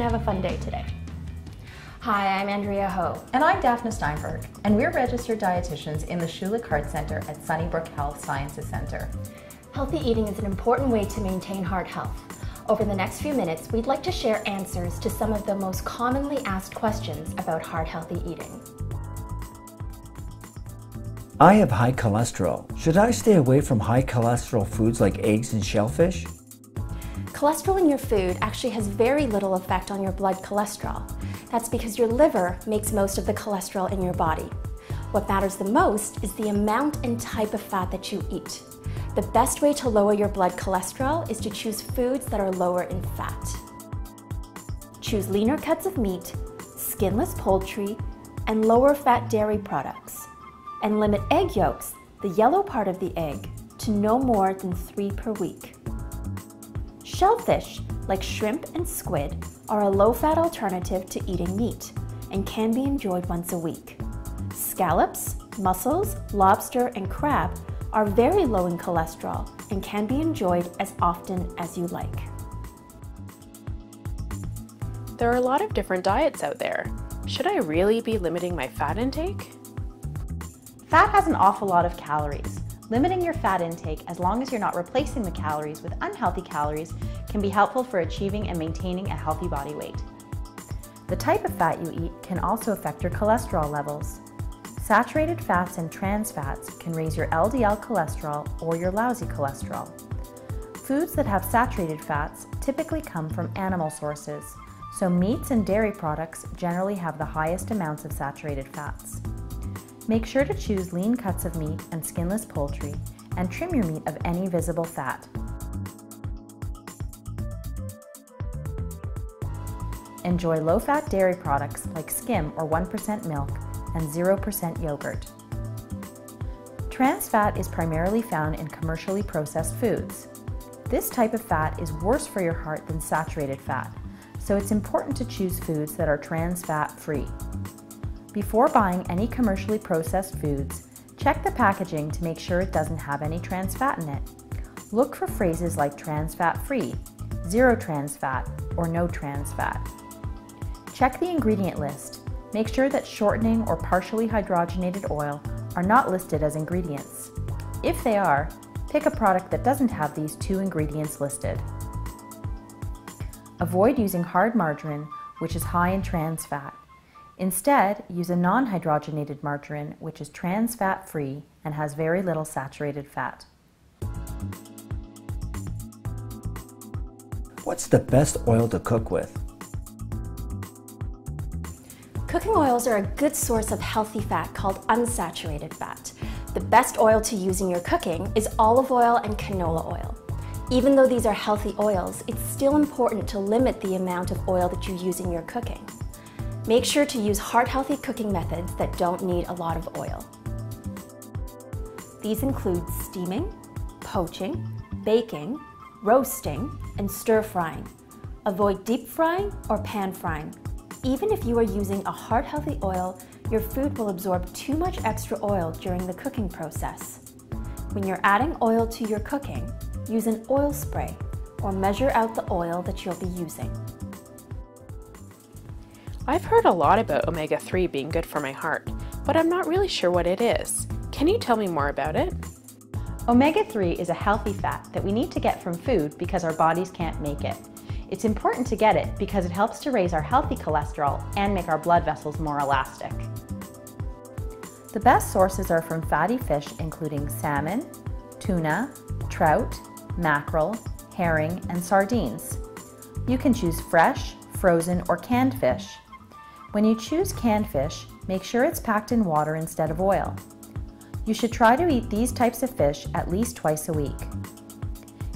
and have a fun day today. Hi, I'm Andrea Ho. And I'm Daphne Steinberg, and we're registered dietitians in the Schulich Heart Center at Sunnybrook Health Sciences Center. Healthy eating is an important way to maintain heart health. Over the next few minutes, we'd like to share answers to some of the most commonly asked questions about heart-healthy eating. I have high cholesterol. Should I stay away from high cholesterol foods like eggs and shellfish? Cholesterol in your food actually has very little effect on your blood cholesterol. That's because your liver makes most of the cholesterol in your body. What matters the most is the amount and type of fat that you eat. The best way to lower your blood cholesterol is to choose foods that are lower in fat. Choose leaner cuts of meat, skinless poultry, and lower fat dairy products. And limit egg yolks, the yellow part of the egg, to no more than 3 per week. Shellfish, like shrimp and squid, are a low-fat alternative to eating meat and can be enjoyed once a week. Scallops, mussels, lobster, and crab are very low in cholesterol and can be enjoyed as often as you like. There are a lot of different diets out there. Should I really be limiting my fat intake? Fat has an awful lot of calories. Limiting your fat intake, as long as you're not replacing the calories with unhealthy calories, can be helpful for achieving and maintaining a healthy body weight. The type of fat you eat can also affect your cholesterol levels. Saturated fats and trans fats can raise your LDL cholesterol or your lousy cholesterol. Foods that have saturated fats typically come from animal sources, so meats and dairy products generally have the highest amounts of saturated fats. Make sure to choose lean cuts of meat and skinless poultry, and trim your meat of any visible fat. Enjoy low-fat dairy products like skim or 1% milk and 0% yogurt. Trans fat is primarily found in commercially processed foods. This type of fat is worse for your heart than saturated fat, so it's important to choose foods that are trans fat free. Before buying any commercially processed foods, check the packaging to make sure it doesn't have any trans fat in it. Look for phrases like trans fat free, zero trans fat, or no trans fat. Check the ingredient list. Make sure that shortening or partially hydrogenated oil are not listed as ingredients. If they are, pick a product that doesn't have these 2 ingredients listed. Avoid using hard margarine, which is high in trans fat. Instead, use a non-hydrogenated margarine, which is trans fat free and has very little saturated fat. What's the best oil to cook with? Cooking oils are a good source of healthy fat called unsaturated fat. The best oil to use in your cooking is olive oil and canola oil. Even though these are healthy oils, it's still important to limit the amount of oil that you use in your cooking. Make sure to use heart-healthy cooking methods that don't need a lot of oil. These include steaming, poaching, baking, roasting, and stir-frying. Avoid deep frying or pan frying. Even if you are using a heart-healthy oil, your food will absorb too much extra oil during the cooking process. When you're adding oil to your cooking, use an oil spray or measure out the oil that you'll be using. I've heard a lot about omega-3 being good for my heart, but I'm not really sure what it is. Can you tell me more about it? Omega-3 is a healthy fat that we need to get from food because our bodies can't make it. It's important to get it because it helps to raise our healthy cholesterol and make our blood vessels more elastic. The best sources are from fatty fish including salmon, tuna, trout, mackerel, herring, and sardines. You can choose fresh, frozen, or canned fish. When you choose canned fish, make sure it's packed in water instead of oil. You should try to eat these types of fish at least twice a week.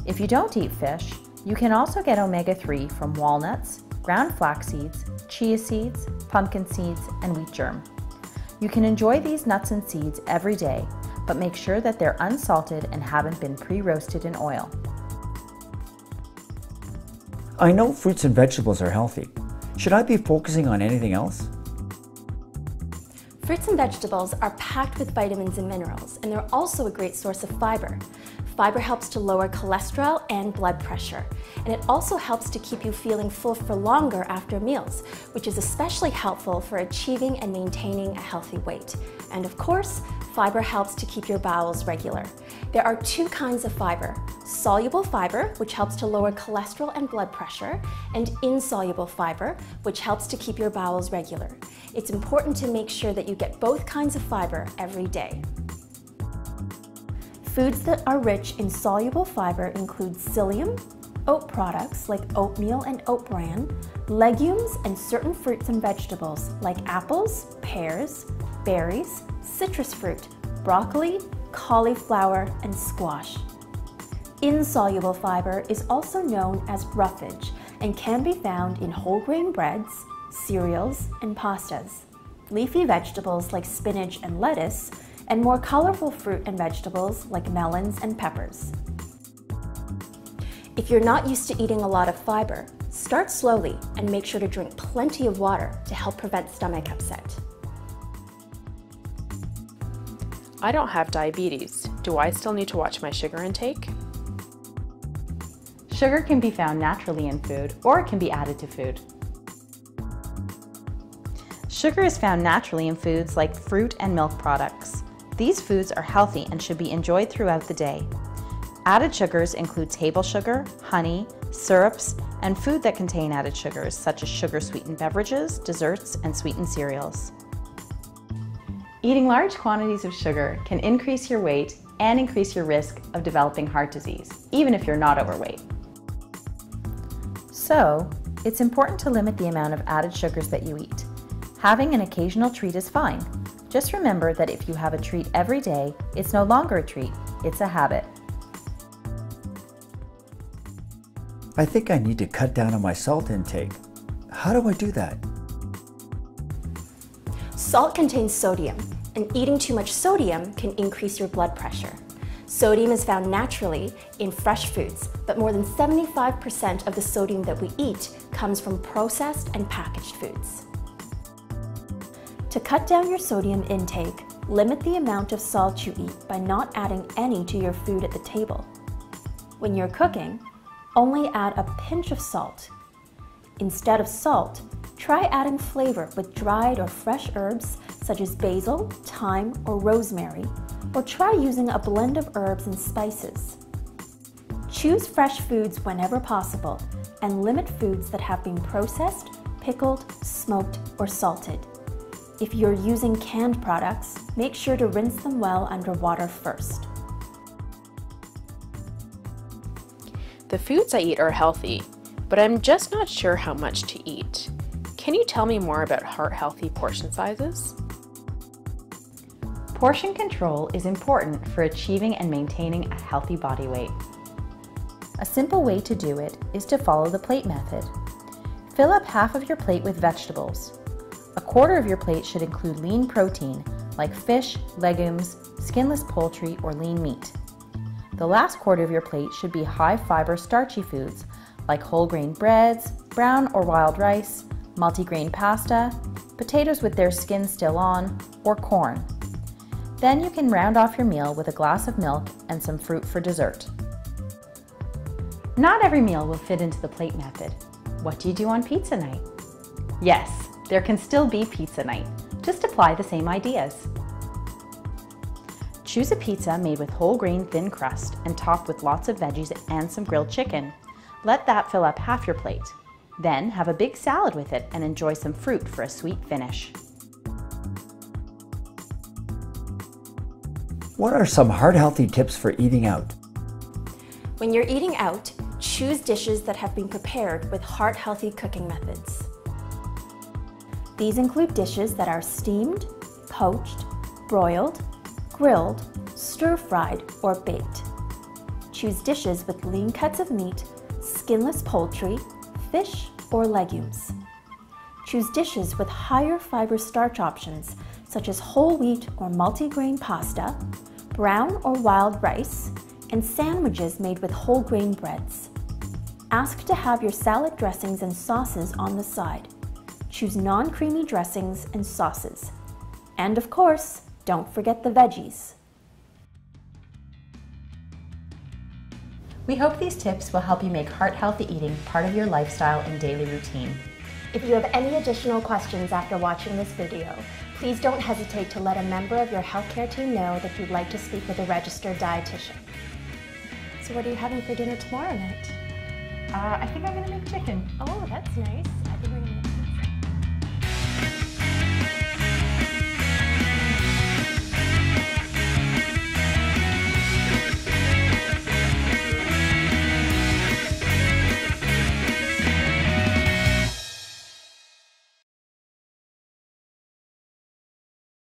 If you don't eat fish, you can also get omega-3 from walnuts, ground flax seeds, chia seeds, pumpkin seeds, and wheat germ. You can enjoy these nuts and seeds every day, but make sure that they're unsalted and haven't been pre-roasted in oil. I know fruits and vegetables are healthy. Should I be focusing on anything else? Fruits and vegetables are packed with vitamins and minerals, and they're also a great source of fiber. Fiber helps to lower cholesterol and blood pressure, and it also helps to keep you feeling full for longer after meals, which is especially helpful for achieving and maintaining a healthy weight. And of course, fiber helps to keep your bowels regular. There are two kinds of fiber: soluble fiber, which helps to lower cholesterol and blood pressure, and insoluble fiber, which helps to keep your bowels regular. It's important to make sure that you get both kinds of fiber every day. Foods that are rich in soluble fiber include psyllium, oat products like oatmeal and oat bran, legumes, and certain fruits and vegetables like apples, pears, berries, citrus fruit, broccoli, cauliflower, and squash. Insoluble fiber is also known as roughage and can be found in whole grain breads, cereals, and pastas, leafy vegetables like spinach and lettuce, and more colorful fruit and vegetables like melons and peppers. If you're not used to eating a lot of fiber, start slowly and make sure to drink plenty of water to help prevent stomach upset. I don't have diabetes. Do I still need to watch my sugar intake? Sugar can be found naturally in food, or it can be added to food. Sugar is found naturally in foods like fruit and milk products. These foods are healthy and should be enjoyed throughout the day. Added sugars include table sugar, honey, syrups, and food that contain added sugars such as sugar-sweetened beverages, desserts, and sweetened cereals. Eating large quantities of sugar can increase your weight and increase your risk of developing heart disease, even if you're not overweight. So, it's important to limit the amount of added sugars that you eat. Having an occasional treat is fine. Just remember that if you have a treat every day, it's no longer a treat, it's a habit. I think I need to cut down on my salt intake. How do I do that? Salt contains sodium, and eating too much sodium can increase your blood pressure. Sodium is found naturally in fresh foods, but more than 75% of the sodium that we eat comes from processed and packaged foods. To cut down your sodium intake, limit the amount of salt you eat by not adding any to your food at the table. When you're cooking, only add a pinch of salt. Instead of salt, try adding flavor with dried or fresh herbs such as basil, thyme, or rosemary, or try using a blend of herbs and spices. Choose fresh foods whenever possible and limit foods that have been processed, pickled, smoked, or salted. If you're using canned products, make sure to rinse them well under water first. The foods I eat are healthy, but I'm just not sure how much to eat. Can you tell me more about heart-healthy portion sizes? Portion control is important for achieving and maintaining a healthy body weight. A simple way to do it is to follow the plate method. Fill up half of your plate with vegetables. A quarter of your plate should include lean protein like fish, legumes, skinless poultry, or lean meat. The last quarter of your plate should be high fiber starchy foods like whole grain breads, brown or wild rice, multigrain pasta, potatoes with their skin still on, or corn. Then you can round off your meal with a glass of milk and some fruit for dessert. Not every meal will fit into the plate method. What do you do on pizza night? Yes, there can still be pizza night. Just apply the same ideas. Choose a pizza made with whole grain thin crust and topped with lots of veggies and some grilled chicken. Let that fill up half your plate. Then have a big salad with it and enjoy some fruit for a sweet finish. What are some heart-healthy tips for eating out? When you're eating out, choose dishes that have been prepared with heart-healthy cooking methods. These include dishes that are steamed, poached, broiled, grilled, stir-fried, or baked. Choose dishes with lean cuts of meat, skinless poultry, fish, or legumes. Choose dishes with higher fiber starch options such as whole wheat or multigrain pasta, brown or wild rice, and sandwiches made with whole grain breads. Ask to have your salad dressings and sauces on the side. Choose non-creamy dressings and sauces. And of course, don't forget the veggies. We hope these tips will help you make heart-healthy eating part of your lifestyle and daily routine. If you have any additional questions after watching this video, please don't hesitate to let a member of your healthcare team know that you'd like to speak with a registered dietitian. So what are you having for dinner tomorrow night? I think I'm gonna make chicken. Oh, that's nice.